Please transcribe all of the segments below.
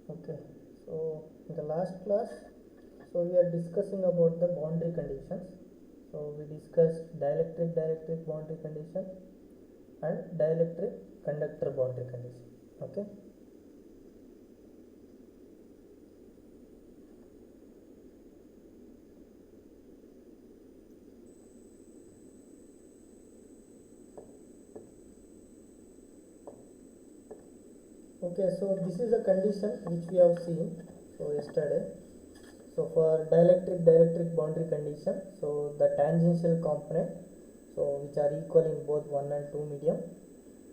Okay, so in the last class, so we are discussing about the boundary conditions. So we discussed dielectric boundary condition and dielectric conductor boundary condition. Okay. Okay, so this is a condition which we have seen yesterday. So for dielectric boundary condition, so the tangential component, so which are equal in both 1 and 2 medium,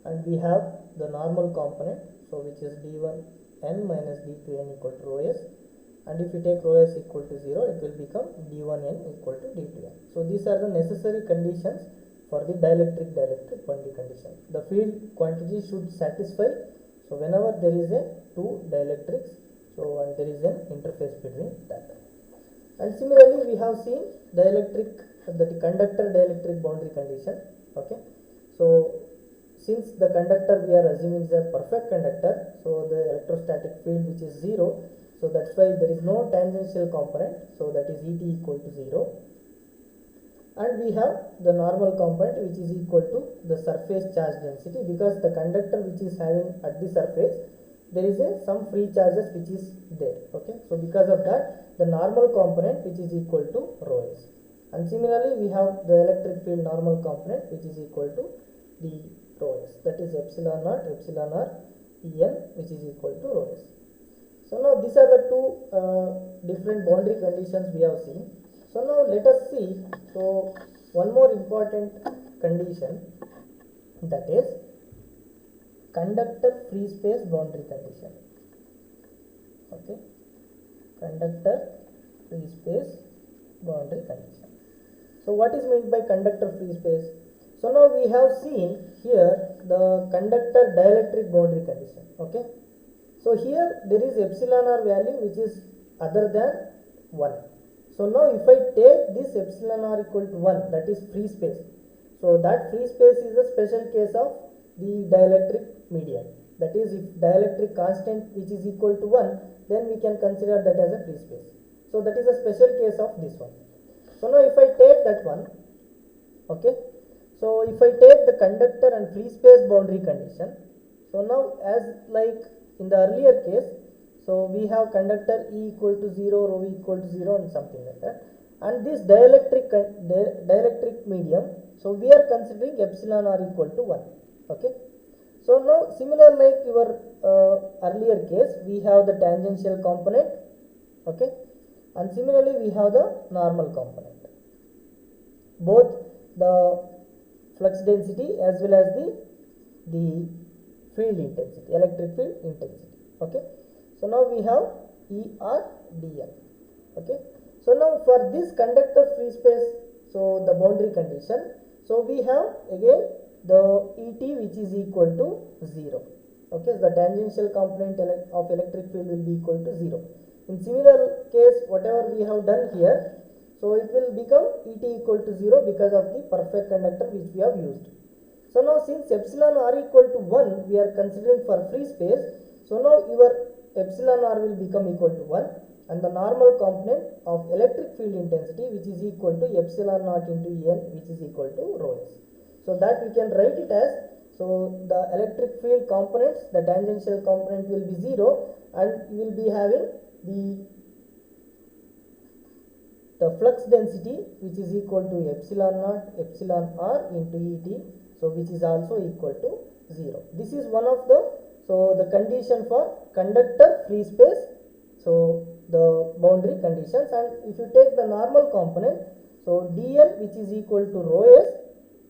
and we have the normal component, so which is d1 n minus d2 n equal to rho s, and if you take rho s equal to 0, it will become d1 n equal to d2 n. So these are the necessary conditions for the dielectric boundary condition. The field quantity should satisfy. So whenever there is a two dielectrics, so and there is an interface between that. And similarly, we have seen the conductor dielectric boundary condition. Okay, so since the conductor we are assuming is a perfect conductor, so the electrostatic field which is 0, so that's why there is no tangential component, so that is Et equal to 0. And we have the normal component which is equal to the surface charge density, because the conductor which is having at the surface, there is some free charges which is there. Okay, so because of that, the normal component which is equal to rho s. And similarly, we have the electric field normal component which is equal to the rho s, that is epsilon naught epsilon r En which is equal to rho s. So now these are the two different boundary conditions we have seen. So now let us see, so one more important condition, that is conductor free space boundary condition. Okay, conductor free space boundary condition. So what is meant by conductor free space? So now we have seen here the conductor dielectric boundary condition. Okay, so here there is epsilon r value which is other than 1. So now if I take this epsilon r equal to 1, that is free space. So that free space is a special case of the dielectric medium. That is, if dielectric constant which is equal to 1, then we can consider that as a free space. So that is a special case of this one. So now if I take that one, okay, so if I take the conductor and free space boundary condition, so now as like in the earlier case, so we have conductor E equal to 0, rho equal to 0 and something like that. And this dielectric medium, so we are considering epsilon r equal to 1. Okay. So now similar like your earlier case, we have the tangential component. Okay. And similarly we have the normal component. Both the flux density as well as the field intensity, electric field intensity. Okay. So now we have ERdl. Okay. So now for this conductor free space, so the boundary condition, so we have again the Et which is equal to 0. Okay, the tangential component of electric field will be equal to 0. In similar case, whatever we have done here, so it will become Et equal to 0 because of the perfect conductor which we have used. So now since epsilon r equal to 1 we are considering for free space, so now your epsilon r will become equal to 1, and the normal component of electric field intensity which is equal to epsilon naught into En which is equal to rho s. So that we can write it as, so the electric field components, the tangential component will be 0, and you will be having the flux density which is equal to epsilon naught epsilon r into Et, so which is also equal to 0. This is one of the the condition for conductor free space, so the boundary conditions. And if you take the normal component, so dl which is equal to rho s,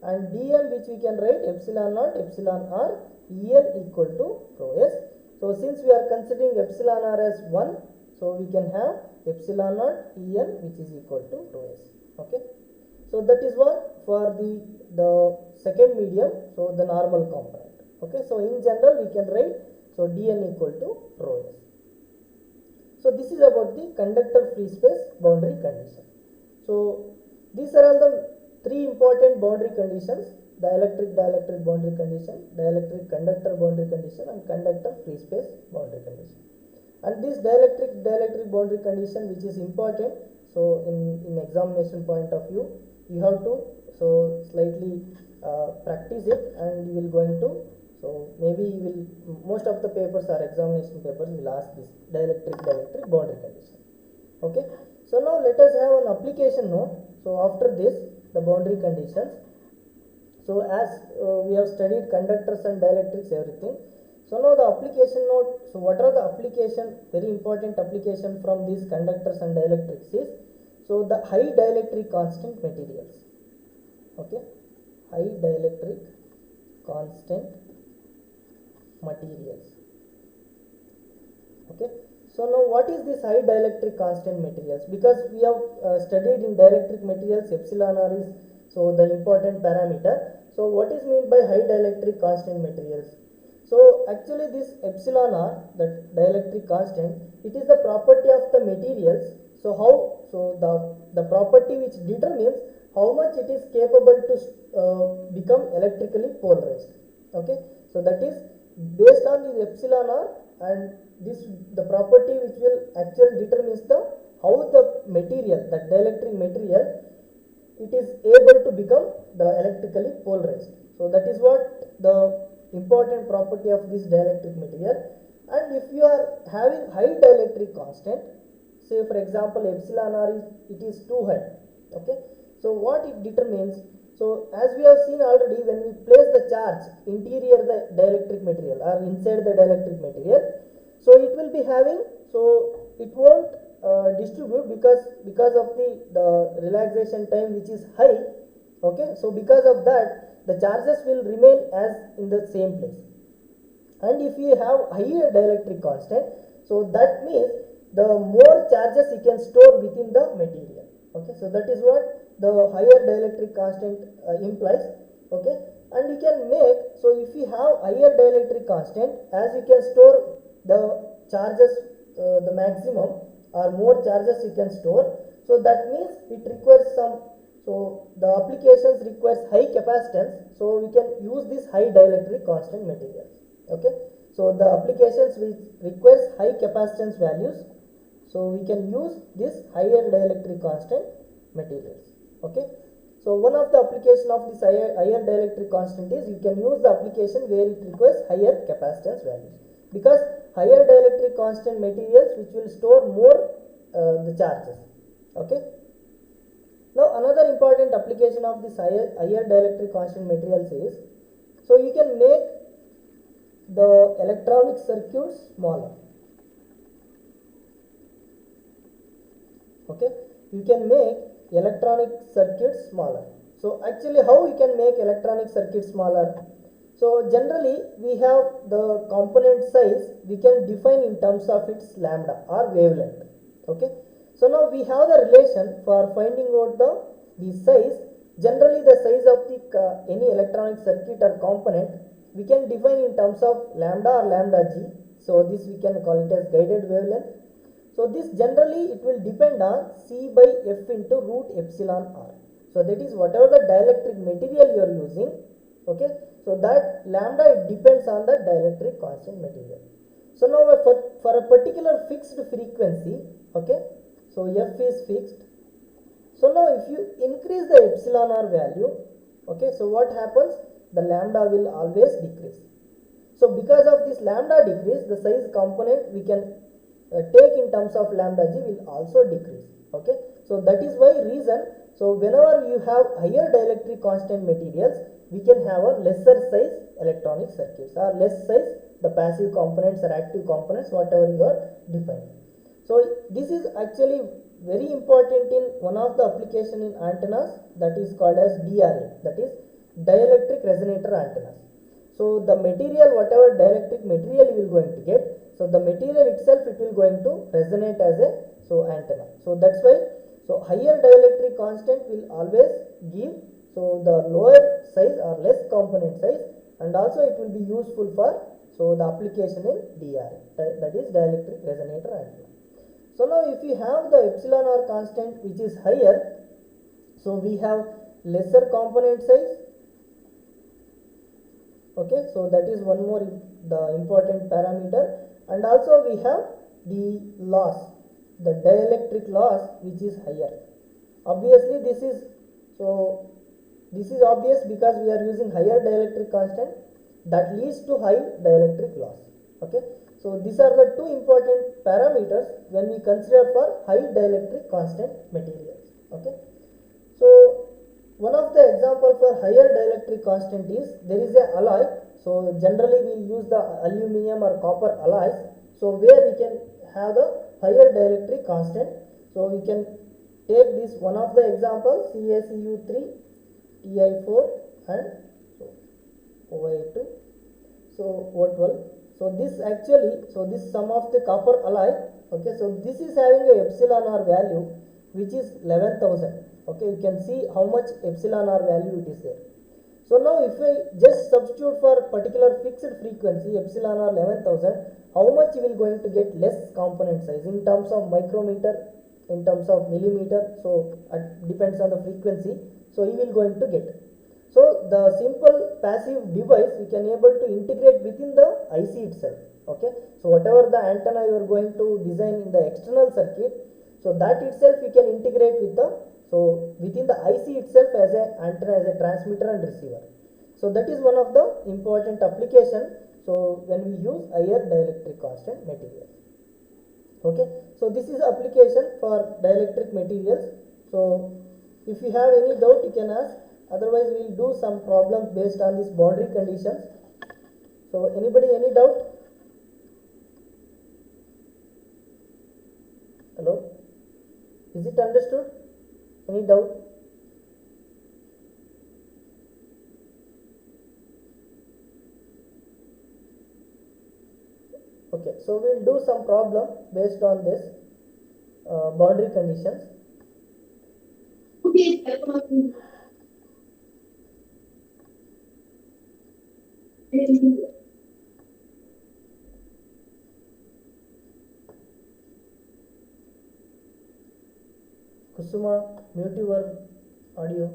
and dl which we can write epsilon naught epsilon r En equal to rho s. So since we are considering epsilon r as 1, so we can have epsilon naught En which is equal to rho s. Okay, so that is what for the second medium, so the normal component. Okay, so in general we can write, so dn equal to rho s. So this is about the conductor free space boundary condition. So these are all the three important boundary conditions: dielectric boundary condition, dielectric conductor boundary condition, and conductor free space boundary condition. And this dielectric boundary condition, which is important, so in examination point of view, you have to so slightly practice it, and you will going to, so maybe you will, most of the papers or examination papers will ask this dielectric boundary condition. Okay, so now let us have an application note. So after this, the boundary conditions. So as we have studied conductors and dielectrics, everything. So now the application note. So what are the application, very important application from these conductors and dielectrics is, so the high dielectric constant materials. Okay, high dielectric constant materials. Okay, so now what is this high dielectric constant materials? Because we have studied in dielectric materials, epsilon r is so the important parameter. So what is meant by high dielectric constant materials? So actually this epsilon r, the dielectric constant, it is the property of the materials. So how, so the property which determines how much it is capable to become electrically polarized. Okay, so that is based on the epsilon r, and this the property which will actually determines the how the material, that dielectric material, it is able to become the electrically polarized. So that is what the important property of this dielectric material. And if you are having high dielectric constant, say for example epsilon r is, it is too high. Okay, so what it determines, so as we have seen already, when we place the charge interior the dielectric material or inside the dielectric material, so it will be having, so it won't distribute because of the relaxation time which is high. Okay, so because of that, the charges will remain as in the same place. And if you have higher dielectric constant, so that means the more charges you can store within the material. Okay, so that is what the higher dielectric constant implies. Okay, and you can make, so if you have higher dielectric constant, as you can store the charges, the maximum or more charges you can store, so that means it requires some, so the applications requires high capacitance, so we can use this high dielectric constant materials. Okay, so the applications which requires high capacitance values, so we can use this higher dielectric constant materials. Okay, so one of the application of this higher dielectric constant is, you can use the application where it requires higher capacitance values, because higher dielectric constant materials which will store more the charges. Okay, now another important application of this higher dielectric constant materials is, so you can make the electronic circuits smaller. Okay, you can make electronic circuits smaller. So actually how you can make electronic circuits smaller? So generally we have the component size, we can define in terms of its lambda or wavelength. Okay, so now we have the relation for finding out the size. Generally the size of the any electronic circuit or component, we can define in terms of lambda or lambda g. So this we can call it as guided wavelength. So this generally it will depend on C by F into root epsilon r. So that is whatever the dielectric material you are using. Okay, so that lambda, it depends on the dielectric constant material. So now for a particular fixed frequency, okay, so F is fixed. So now if you increase the epsilon r value, okay, so what happens? The lambda will always decrease. So because of this lambda decrease, the size component we can take in terms of lambda g will also decrease. Okay, so that is why reason, so whenever you have higher dielectric constant materials, we can have a lesser size electronic circuits, or less size the passive components or active components, whatever you are defining. So this is actually very important in one of the application in antennas, that is called as DRA, that is dielectric resonator antennas. So the material, whatever dielectric material you will going to get, so the material itself it will going to resonate as a antenna. So that's why, so higher dielectric constant will always give so the lower size or less component size, and also it will be useful for so the application in DRA, that is dielectric resonator antenna. So now if you have the epsilon r constant which is higher, so we have lesser component size. Okay, so that is one more the important parameter, and also we have the loss, the dielectric loss which is higher. Obviously this is obvious because we are using higher dielectric constant that leads to high dielectric loss. Okay, so these are the two important parameters when we consider for high dielectric constant materials. Okay, so one of the example for higher dielectric constant is there is a alloy. So generally we will use the aluminum or copper alloys. So where we can have the higher dielectric constant. So we can take this one of the examples CaCu3, Ti4 and so OI2, so O12. So this actually, so this sum of the copper alloy, okay, so this is having a epsilon R value which is 11,000. Okay, you can see how much epsilon R value it is there. So now if I just substitute for particular fixed frequency epsilon R 11,000, how much you will going to get less component size in terms of micrometer, in terms of millimeter, so it depends on the frequency, so you will going to get. So the simple passive device you can able to integrate within the IC itself. Okay, so whatever the antenna you are going to design in the external circuit, so that itself you can integrate with the, so within the IC itself as a antenna, as a transmitter and receiver. So that is one of the important application, so when we use higher dielectric constant material. Okay, so this is application for dielectric materials. So if you have any doubt you can ask, otherwise we will do some problems based on these boundary conditions. So anybody, any doubt? Hello, is it understood? Any doubt? Okay, so we will do some problem based on this boundary conditions. Kusuma, mute your audio.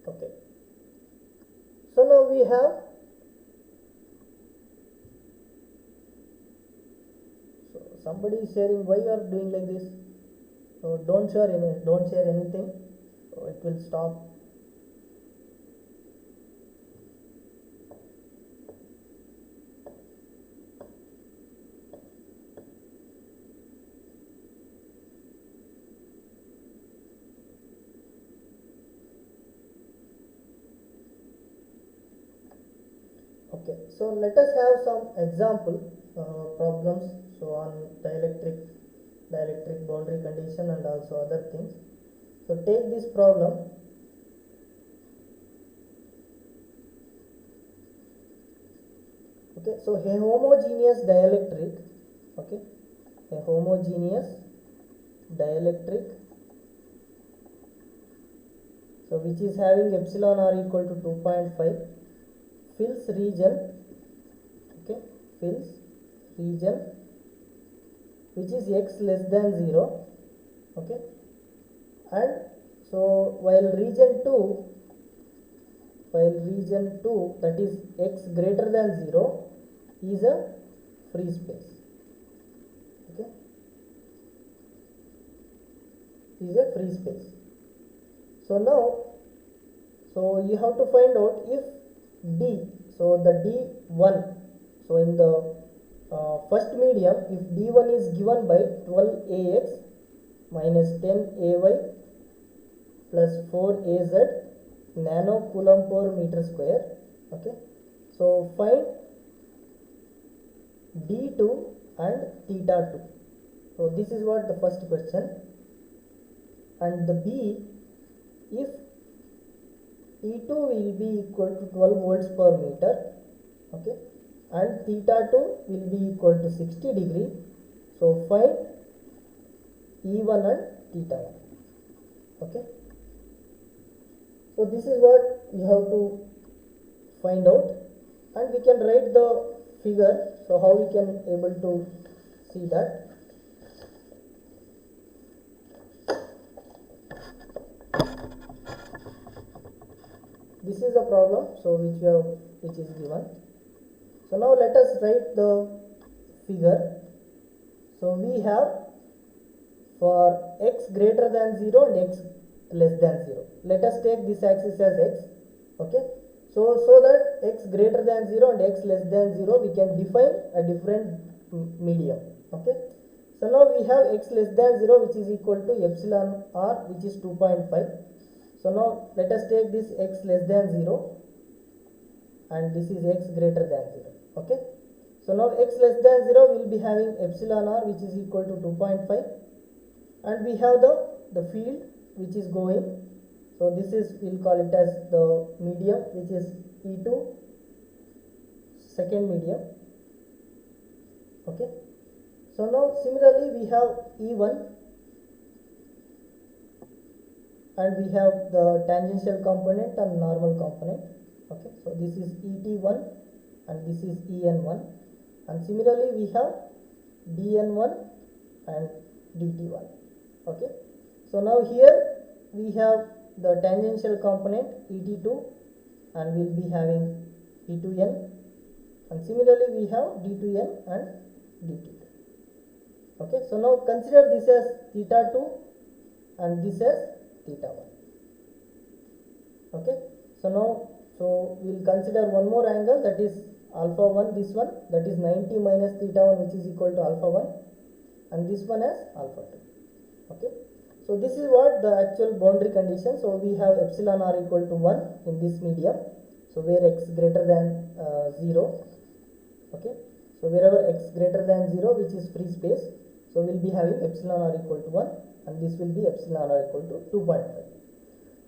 Okay, so now we have, so somebody is sharing why you are doing like this. So don't share anything, so it will stop. Okay, so let us have some example problems, so on dielectric boundary condition and also other things. So take this problem. Okay, so a homogeneous dielectric, okay, a homogeneous dielectric, so which is having epsilon R equal to 2.5, fills region, okay, fills region which is x less than 0, okay, and so while region 2 that is x greater than 0 is a free space, okay, is a free space. So now, so you have to find out if D, so the D1, so in the first medium, if D1 is given by 12AX minus 10AY plus 4AZ nano coulomb per meter square, okay, so find D2 and theta 2. So this is what the first question. And the B, if E2 will be equal to 12 volts per meter, okay, and theta 2 will be equal to 60 degree, so find E1 and theta 1, okay. So this is what you have to find out, and we can write the figure, so how we can able to see that. this is a problem, so which is given. So now let us write the figure. So we have for x greater than 0 and x less than 0. Let us take this axis as x. Okay. So that x greater than 0 and x less than 0, we can define a different medium. Okay. So now we have x less than 0, which is equal to epsilon r, which is 2.5. So now let us take this x less than 0 and this is x greater than 0. Okay. So now x less than 0 will be having epsilon r, which is equal to 2.5, and we have the field which is going. So this is, we'll call it as the medium, which is E2, second medium. Okay. So now similarly we have E1 and we have the tangential component and normal component. Okay. So this is ET1 and this is EN1, and similarly we have DN1 and DT1. Okay. So now here we have the tangential component ET2 and we'll be having E2n, and similarly we have D2n and DT2. Okay. So now consider this as theta 2 and this as theta 1. Okay. So now we'll consider one more angle, that is alpha 1, this one, that is 90 minus theta 1, which is equal to alpha 1, and this one as alpha 2. Okay. So this is what the actual boundary condition. So we have epsilon r equal to 1 in this medium. So where x greater than 0. Okay. So wherever x greater than 0, which is free space, so we'll be having epsilon r equal to 1, and this will be epsilon r equal to 2.5.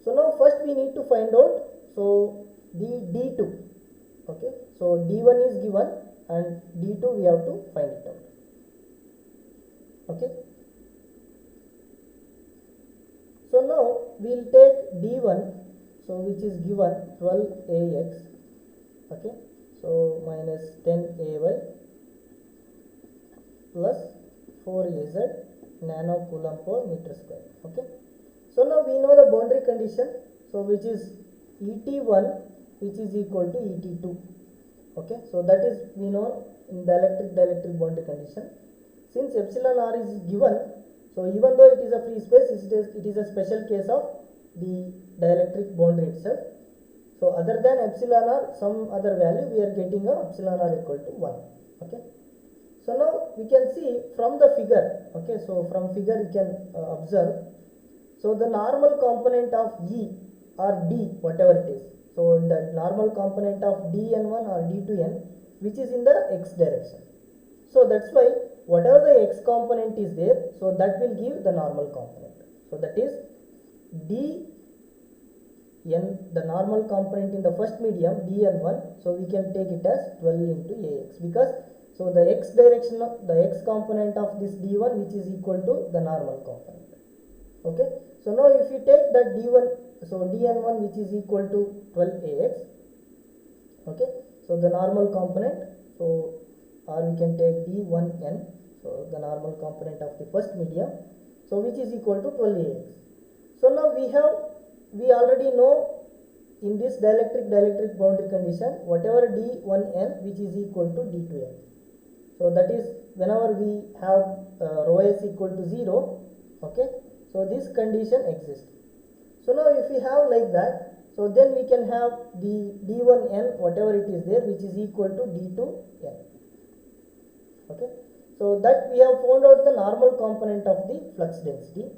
So now first we need to find out, so the D2. Okay. So D1 is given and D2 we have to find it out. Okay. So now we'll take D1, so which is given 12ax. Okay. So minus 10ay plus 4az nanocoulomb per meter square. Okay. So now we know the boundary condition, so which is ET1, which is equal to ET2. Okay. So that is we know in dielectric boundary condition. Since epsilon r is given, so even though it is a free space, it is a special case of the dielectric boundary itself. So other than epsilon r, some other value, we are getting a epsilon r equal to 1. Okay. So now we can see from the figure. Okay. So from figure you can observe. So the normal component of E or D, whatever it is. So the normal component of dn1 or d2n, which is in the x direction. So that's why whatever the x component is there, so that will give the normal component. So that is dn, the normal component in the first medium dn1, so we can take it as 12 into ax, because so the x direction of the x component of this d1, which is equal to the normal component. Okay. So now if you take that d1, so dn1, which is equal to 12ax. Okay. So the normal component, so or we can take d1n, so the normal component of the first medium, so which is equal to 12ax. So now we already know in this dielectric boundary condition, whatever d1n, which is equal to d2n. So that is whenever we have rho s equal to 0. Okay. So this condition exists. So now if we have like that, so then we can have the d1n, whatever it is there, which is equal to d2n. Okay. So that we have found out the normal component of the flux density.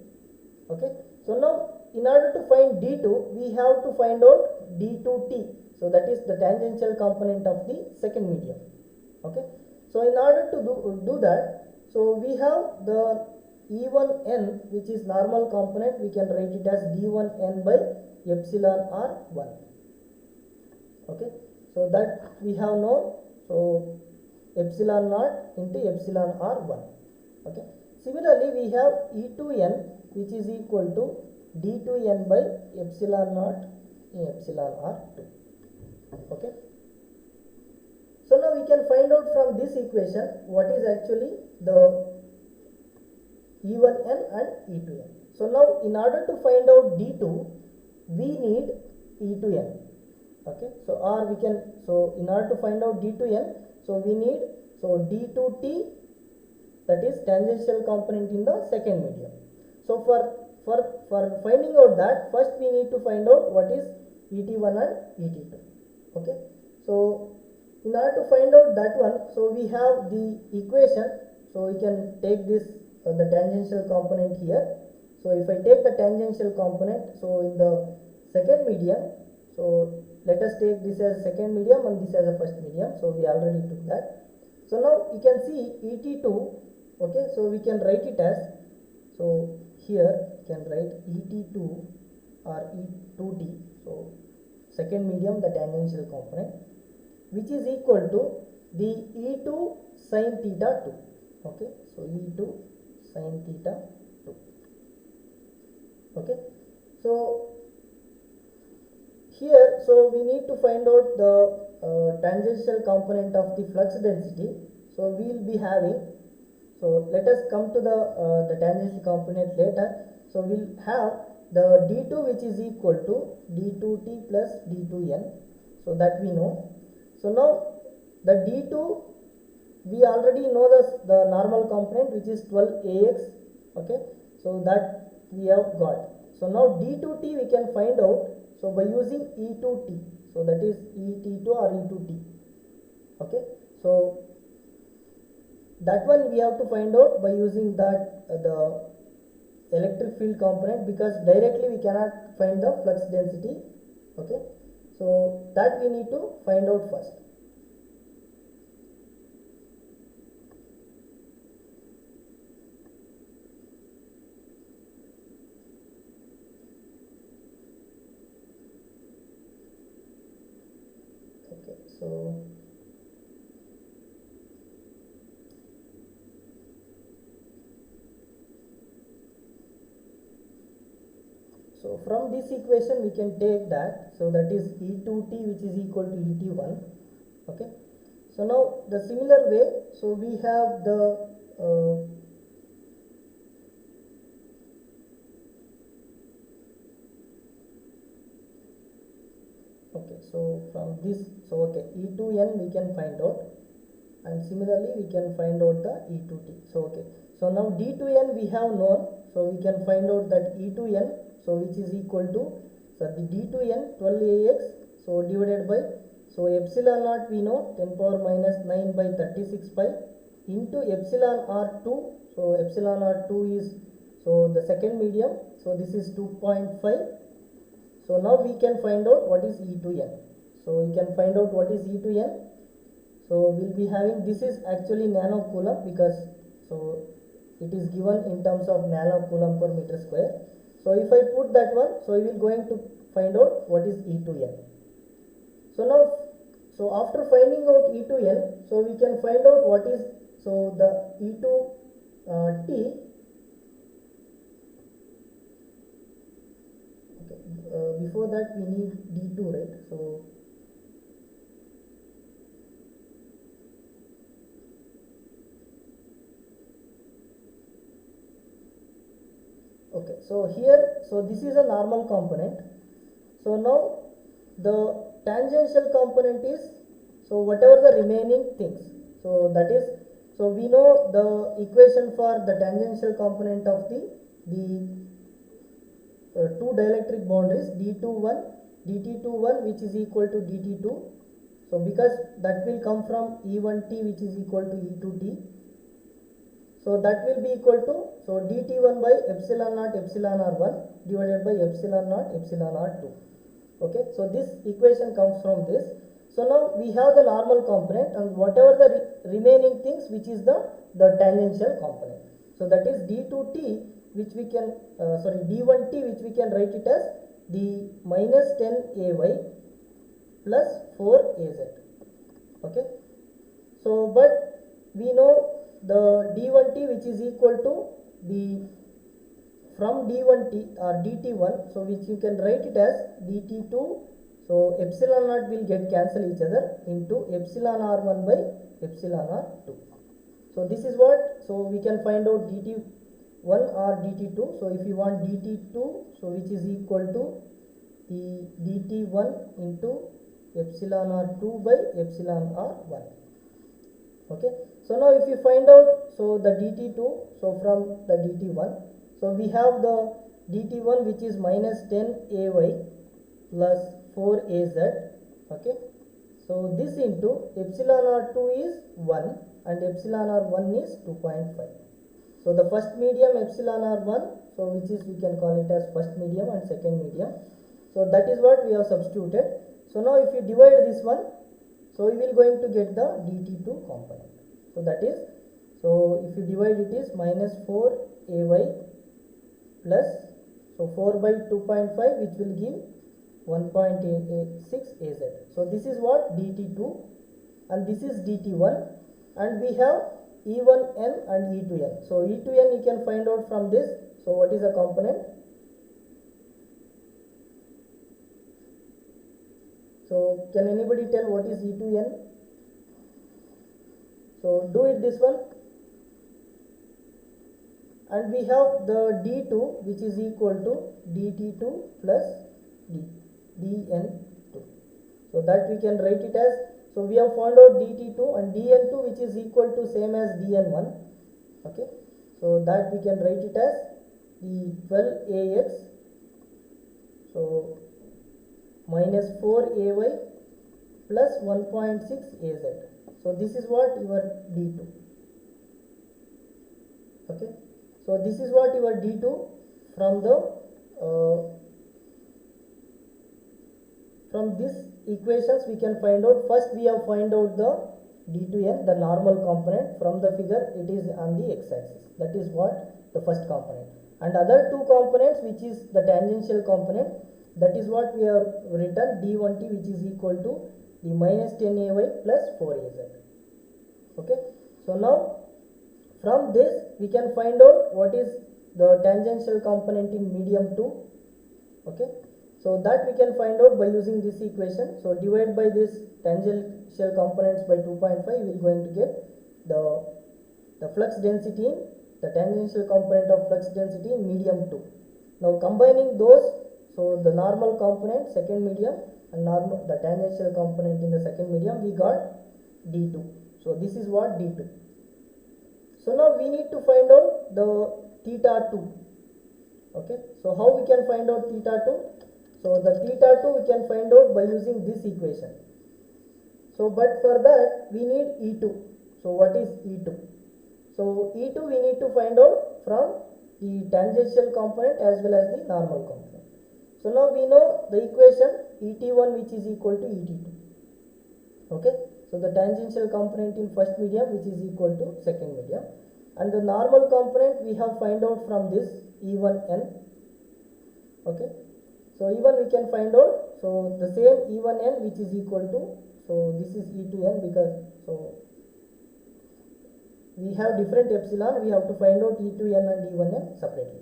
Okay. So now in order to find d2, we have to find out d2t. So that is the tangential component of the second medium. Okay. So in order to do that, so we have the E1n, which is normal component, we can write it as d1n by epsilon r1. Okay. So that we have known, so epsilon naught into epsilon r1. Okay. Similarly, we have E2n, which is equal to d2n by epsilon naught in epsilon r2. Okay. So now we can find out from this equation what is actually the E1n and E2n. So now in order to find out D2, we need E2n. Okay, so or we can, so in order to find out d2n, so we need, so d2t, that is tangential component in the second medium. So for finding out that, first we need to find out what is et1 and et2. Okay, so in order to find out that one, so we have the equation, so we can take this the tangential component here. So if I take the tangential component, so in the second medium, so let us take this as second medium and this as a first medium. So we already took that. So now you can see et2. Okay, so we can write it as, so here you can write et2 or e2t, so second medium, the tangential component, which is equal to the e2 sin theta 2. Okay, so e2 sin theta 2. Okay, so here, so we need to find out the tangential component of the flux density. So we will be having, so let us come to the tangential component later. So we'll have the d2, which is equal to d2t plus d2n, so that we know. So now the d2, we already know the normal component, which is 12ax. Okay, so that we have got. So now d2t we can find out, so by using e2t, so that is et2 or e2t. Okay, so that one we have to find out by using that the electric field component, because directly we cannot find the flux density. Okay, so that we need to find out first. Okay, so from this equation we can take that, so that is e2t, which is equal to et1. Okay, so now the similar way, so we have the okay, so from this, so okay, e2n we can find out, and similarly we can find out the e2t. So okay, so now d2n we have known, so we can find out that e2n, so which is equal to, so the d2n 12ax, so divided by, so epsilon naught we know 10 power minus 9 by 36 pi into epsilon r2. So epsilon r2 is, so the second medium, so this is 2.5. So now we can find out what is e2n. So we can find out what is e2n. So we'll be having, this is actually nano coulomb, because so it is given in terms of nano coulomb per meter square. So if I put that one, so we will going to find out what is e2n. So now, so after finding out e2n, so we can find out what is, so the e2t. Okay, before that we need d2, right? So okay, so here, so this is a normal component. So now the tangential component is, so whatever the remaining things, so that is, so we know the equation for the tangential component of the two dielectric boundaries, d21 dt21, which is equal to dt2. So because that will come from e1t, which is equal to e2t, so that will be equal to, so dt1 by epsilon naught epsilon r1 divided by epsilon naught epsilon r2. Okay, so this equation comes from this. So now we have the normal component, and whatever the remaining things, which is the tangential component. So that is d2t, which we can, d1t, which we can write it as the minus 10ay plus 4az. Okay, so but we know the d1t, which is equal to the, from d1t or dt1, so which you can write it as dt2. So epsilon naught will get cancel each other into epsilon r1 by epsilon r2. So this is what, so we can find out dt1 or dt2. So if you want dt2, so which is equal to the dt1 into epsilon r2 by epsilon r1. Okay, so now if you find out, so the dt2, so from the dt1, so we have the dt1 which is minus 10ay plus 4az. Okay, so this into epsilon r2 is 1 and epsilon r1 is 2.5. so the first medium epsilon r1, so which is, we can call it as first medium and second medium, so that is what we have substituted. So now if you divide this one, so we will going to get the dt2 component. So that is, so if you divide, it is minus 4ay plus, so 4 by 2.5, which will give 1.86 az. So this is what dt2, and this is dt1, and we have e1n and e2n. So e2n you can find out from this. So what is the component? So can anybody tell what is e2n? So do it this one. And we have the d2, which is equal to dt2 plus dn2. So that we can write it as, so we have found out dt2 and dn2, which is equal to same as dn1. Okay, so that we can write it as the 12ax, so minus 4ay plus 1.6 az. So this is what your d2. Okay, so this is what your d2 from the from this equations we can find out. First we have find out the d2n, the normal component. From the figure it is on the x-axis. That is what the first component. And other two components, which is the tangential component, that is what we have written d1t, which is equal to the minus 10ay plus 4az. Okay, so now from this we can find out what is the tangential component in medium 2. Okay, so that we can find out by using this equation. So divide by this tangential components by 2.5, we are going to get the flux density in the tangential component of flux density in medium 2. Now combining those, so the normal component second medium and normal the tangential component in the second medium, we got d2. So this is what d2. So now we need to find out the theta 2. Okay, so how we can find out theta 2? So the theta 2 we can find out by using this equation. So but for that we need E2. So what is E2? So E2 we need to find out from the tangential component as well as the normal component. So now we know the equation Et1, which is equal to Et2. Okay, so the tangential component in first medium, which is equal to second medium, and the normal component we have find out from this E1n. Okay, so E1 we can find out, so the same E1n, which is equal to, so this is E2n, because so we have different epsilon, we have to find out E2n and E1n separately.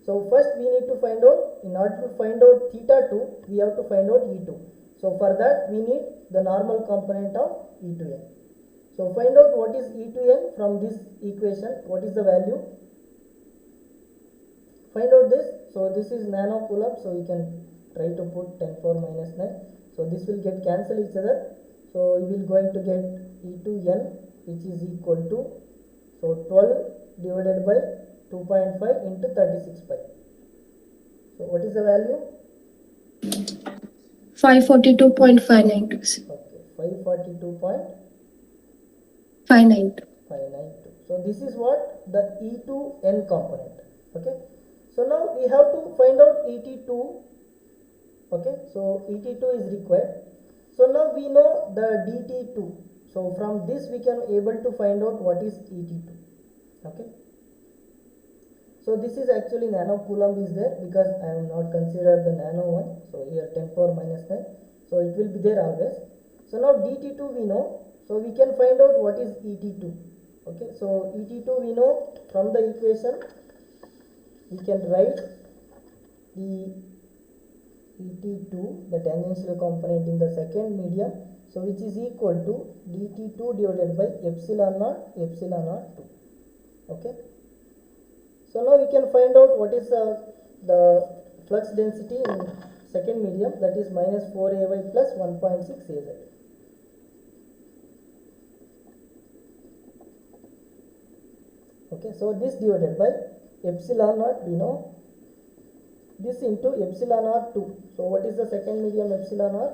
So first we need to find out, in order to find out theta 2, we have to find out E2. So for that we need the normal component of E2n. So find out what is E2n from this equation. What is the value? Find out this. So this is nanocoulomb, so we can try to put 10 power minus 9. So this will get cancel each other. So we will going to get E2n, which is equal to, so 12 divided by 2.5 into 36 pi. So what is the value? 542.592. Okay, 542.592. 592. So this is what the E2n component. Okay, so now we have to find out ET2. Okay, so ET2 is required. So now we know the DT2. So from this we can able to find out what is ET2. Okay, so this is actually nanocoulomb is there, because I have not considered the nano one. So here 10 power minus 9. So it will be there always. So now DT2 we know. So we can find out what is ET2. Okay, so ET2 we know from the equation. We can write the ET2, the tangential component in the second medium, so which is equal to DT2 divided by epsilon naught 2. Okay, so now we can find out what is the flux density in second medium, that is minus 4ay plus 1.6 az. Okay, so this divided by epsilon naught, we know this into epsilon r 2. So what is the second medium epsilon r?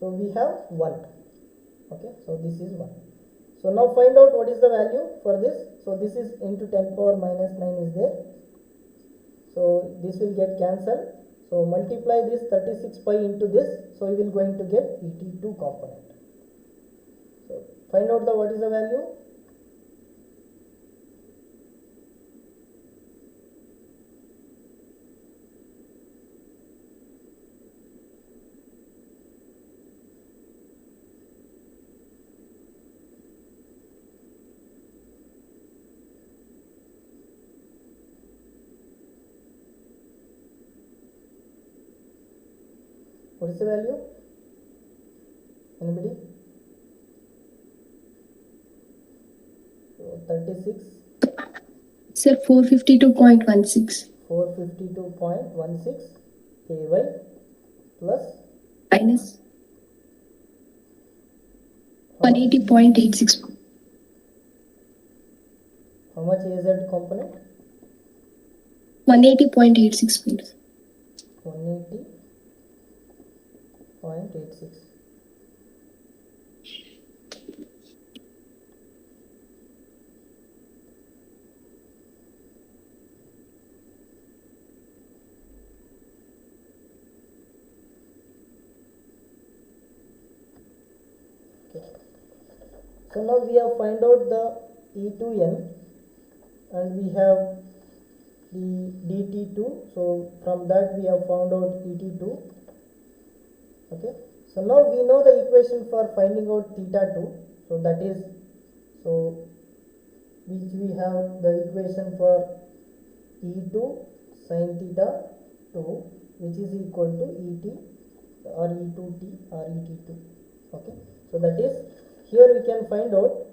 So we have 1. Okay, so this is 1. So now find out what is the value for this. So this is into 10 power minus 9 is there. So this will get cancelled. So multiply this 36 pi into this. So you will going to get ET2 component. So find out the what is the value. What is the value? Anybody? So 36. Sir, 452.16 452.16 ay plus minus how much? 180.86. How much az component? 180.86 please. 180.86. Okay. So now we have find out the E2n and we have the dt2. So from that we have found out et2. Okay, so now we know the equation for finding out theta 2. So that is, so which we have the equation for e2 sin theta 2, which is equal to et or e2t or et2. Okay, so that is, here we can find out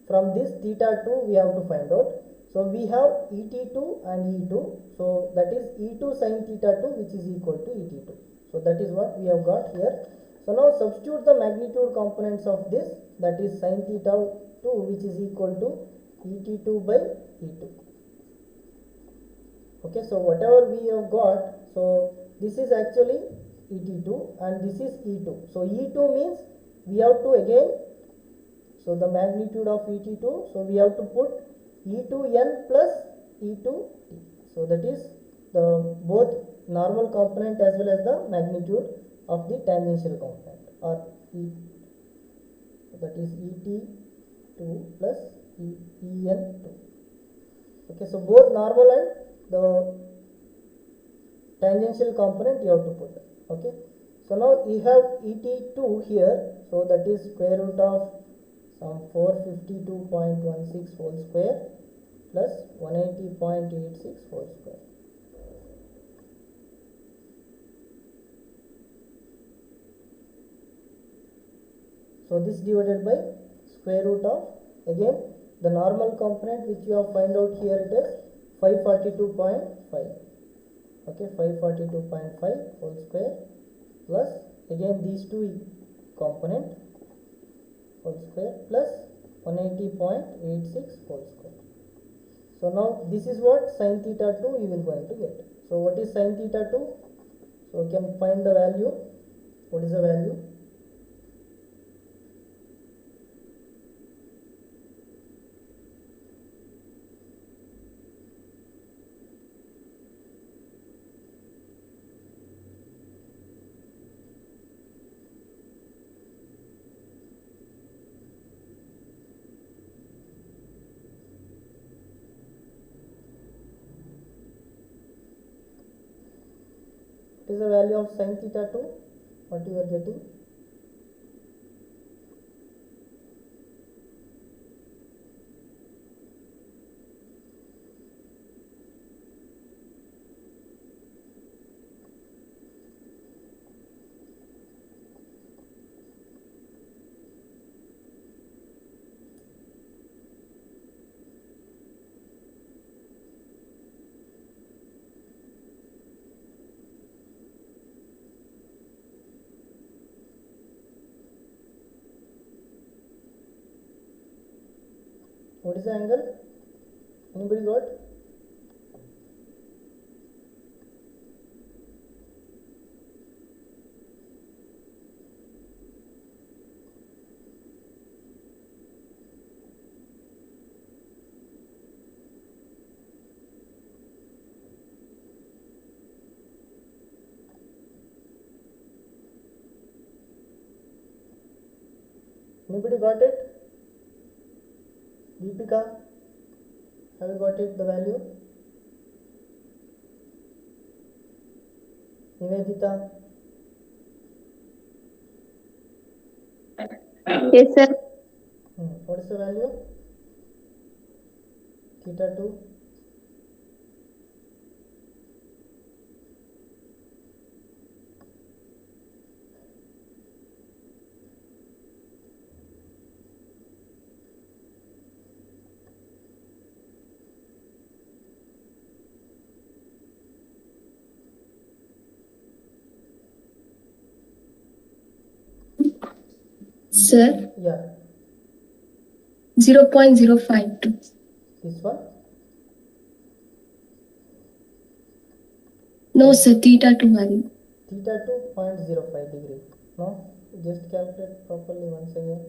from this theta 2 we have to find out. So we have et2 and e2. So that is e2 sin theta 2, which is equal to et2. So that is what we have got here. So now substitute the magnitude components of this, that is sin theta 2, which is equal to et2 by e2. Okay, so whatever we have got, so this is actually et2 and this is e2. So e2 means we have to again, so the magnitude of et2, so we have to put e2n plus e2t. So that is the both normal component as well as the magnitude of the tangential component, or e, that is et2 plus en2. Okay, so both normal and the tangential component you have to put. Okay, so now you have et2 here, so that is square root of some 452.16 whole square plus 180.86 whole square. So this divided by square root of, again the normal component which you have find out here, it is 542.5. Okay, 542.5 whole square plus again these two component whole square plus 180.86 whole square. So now this is what sin theta 2 you will going to get. So what is sin theta 2? So you can find the value. What is the value? What is the value of sin theta 2? What you are getting? What is the angle? Anybody got? Anybody got it? Deepika, have you got it, the value? Nivedita? Yes, sir. What is the value? Theta 2? Sir, Yeah, 0.052. this one. No, sir, theta 2 value. Theta 2.05 degree. No, just calculate properly once again.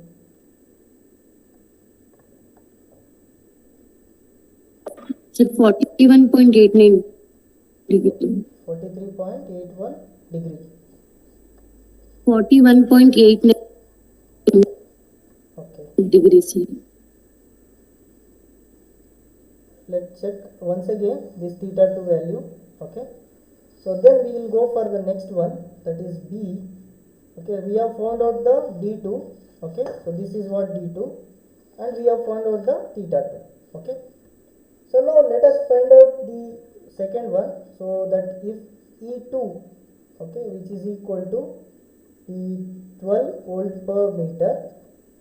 Sir, 41.89 degree. 43.81 degree. 41.89 Okay, degrees. Sir. let's check once again this theta 2 value. Okay, so then we will go for the next one, that is B. Okay, we have found out the D2. Okay, so this is what D2, and we have found out the theta 2. Okay, so now let us find out the second one. So that if E2, okay, which is equal to the 12 volt per meter,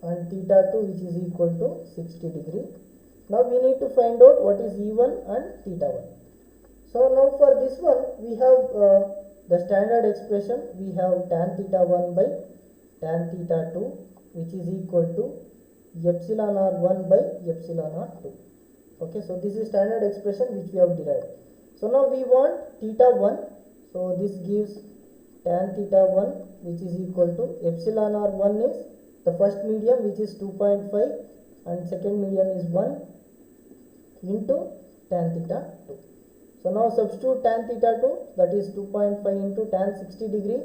and theta 2 which is equal to 60 degree. Now we need to find out what is E1 and theta 1. So now for this one we have the standard expression. We have tan theta 1 by tan theta 2 which is equal to epsilon r1 by epsilon r2. Okay, so this is standard expression which we have derived. So now we want theta 1. So this gives tan theta 1 which is equal to epsilon r1 is the first medium which is 2.5 and second medium is 1 into tan theta 2. So now substitute tan theta 2, that is 2.5 into tan 60 degree.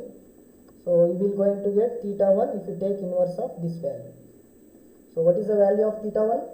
So you will going to get theta 1 if you take inverse of this value. So what is the value of theta 1?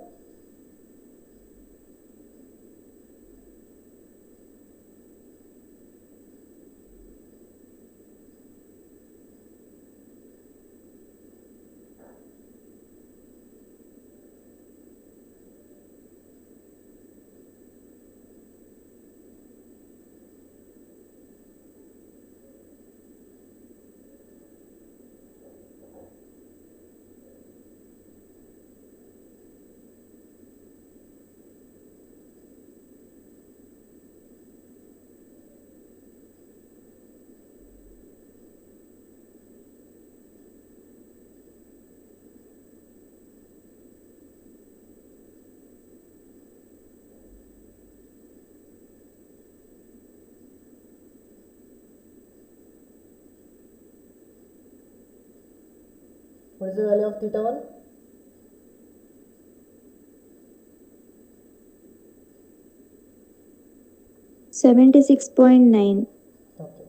What is the value of theta 1? $76.9. Okay.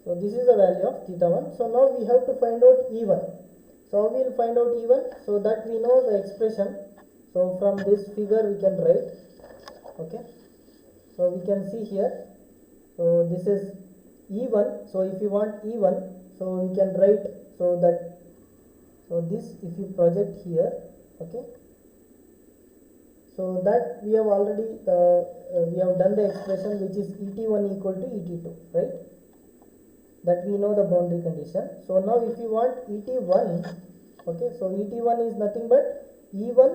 So this is the value of theta 1. So now we have to find out E1. So we will find out E1 so that we know the expression. So from this figure we can write. Okay. So we can see here. So this is E1. So if you want E1, so we can write so that, so this if you project here, okay. So that we have already we have done the expression which is ET1 equal to ET2, right? That we know the boundary condition. So now if you want ET1, okay, so ET1 is nothing but E1,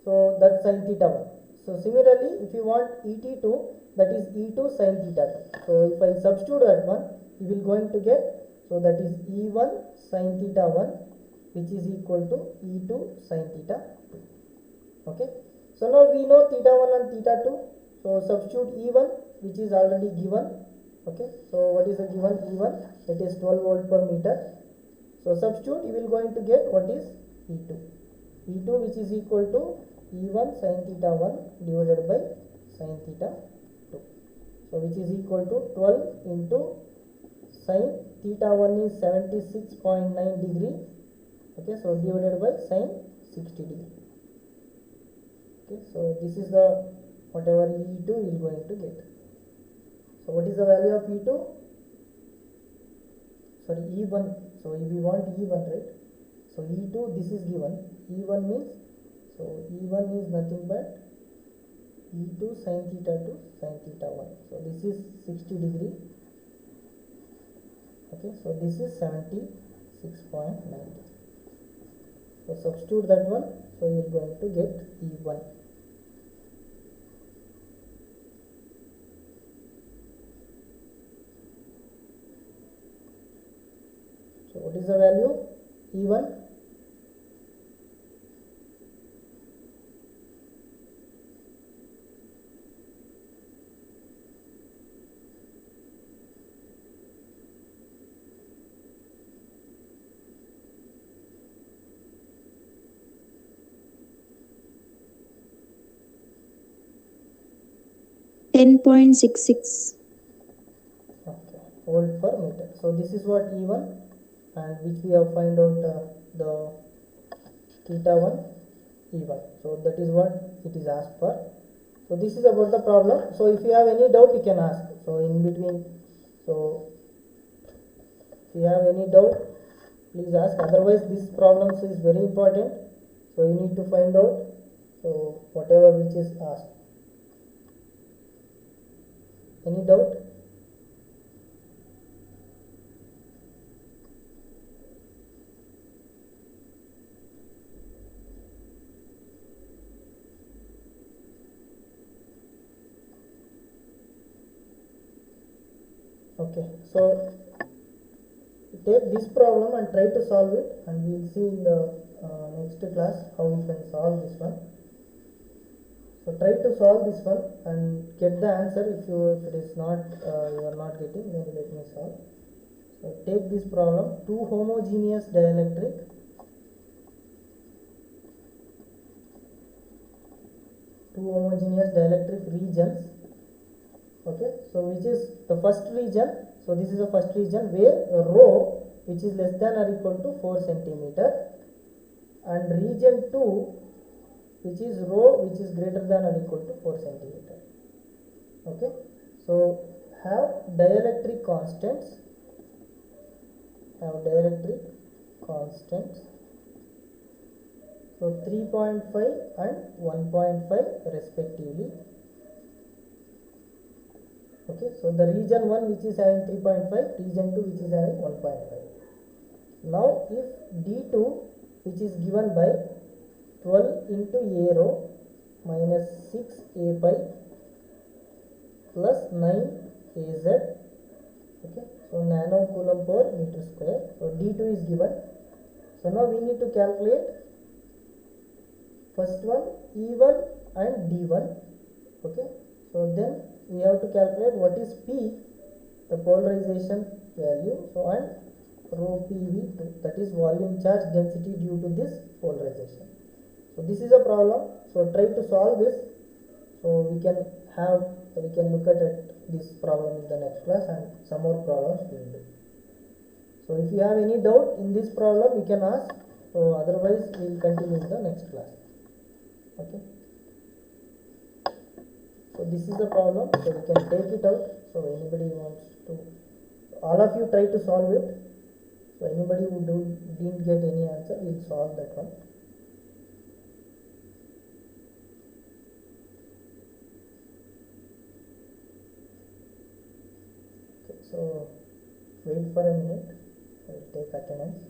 so that's sin theta 1. So similarly, if you want ET2, that is E2 sin theta 2. So if I substitute that one, you will going to get, so that is E1 sin theta 1 which is equal to E2 sin theta 2. Okay. So now we know theta 1 and theta 2. So substitute E1, which is already given. Okay, so what is the given E1? It is 12 volt per meter. So substitute, you will going to get what is E2. E2, which is equal to E1 sin theta 1 divided by sin theta 2. So which is equal to 12 into sin theta 1 is 76.9 degree. Okay, so divided by sin 60 degree. Okay, so this is the whatever E2 you will going to get. So what is the value of E2? Sorry, E1. So if we want E1, right? So E2, this is given. E1 means, so E1 is nothing but E2 sin theta 2 sin theta 1. So this is 60 degree. Okay, so this is 76.9. So substitute that one. So you are going to get E1. So what is the value? E1. $10.66. Okay, volt per meter. So this is what E1, and which we have find out the theta 1 E1. So that is what it is asked for. So this is about the problem. So if you have any doubt, you can ask. So in between, so if you have any doubt, please ask. Otherwise, this problem is very important. So you need to find out. So whatever which is asked. Any doubt? Okay, so take this problem and try to solve it, and we will see in the next class how we can solve this one. So try to solve this one and get the answer. If it is not you are not getting, then let me solve. So take this problem: two homogeneous dielectric regions. Okay, so which is the first region? So this is the first region where rho, which is less than or equal to 4 centimeter, and region 2, which is rho, which is greater than or equal to 4 centimeter. Okay, so have dielectric constants. So 3.5 and 1.5 respectively. Okay, so the region 1 which is having 3.5, region 2 which is having 1.5. Now if D2, which is given by 12 into A rho minus 6 A pi plus 9 AZ, okay, so nano coulomb per meter square. So D2 is given. So now we need to calculate first one E1 and D1. Okay, so then we have to calculate what is P, the polarization value, so and rho PV2, that is volume charge density due to this polarization. So this is a problem. So try to solve this. So we can look at this problem in the next class, and some more problems we will do. So if you have any doubt in this problem, you can ask. So otherwise we will continue in the next class. Okay. So this is the problem. So we can take it out. So anybody wants to, all of you try to solve it. So anybody who didn't get any answer, will solve that one. Okay, so wait for a minute. I will take attendance.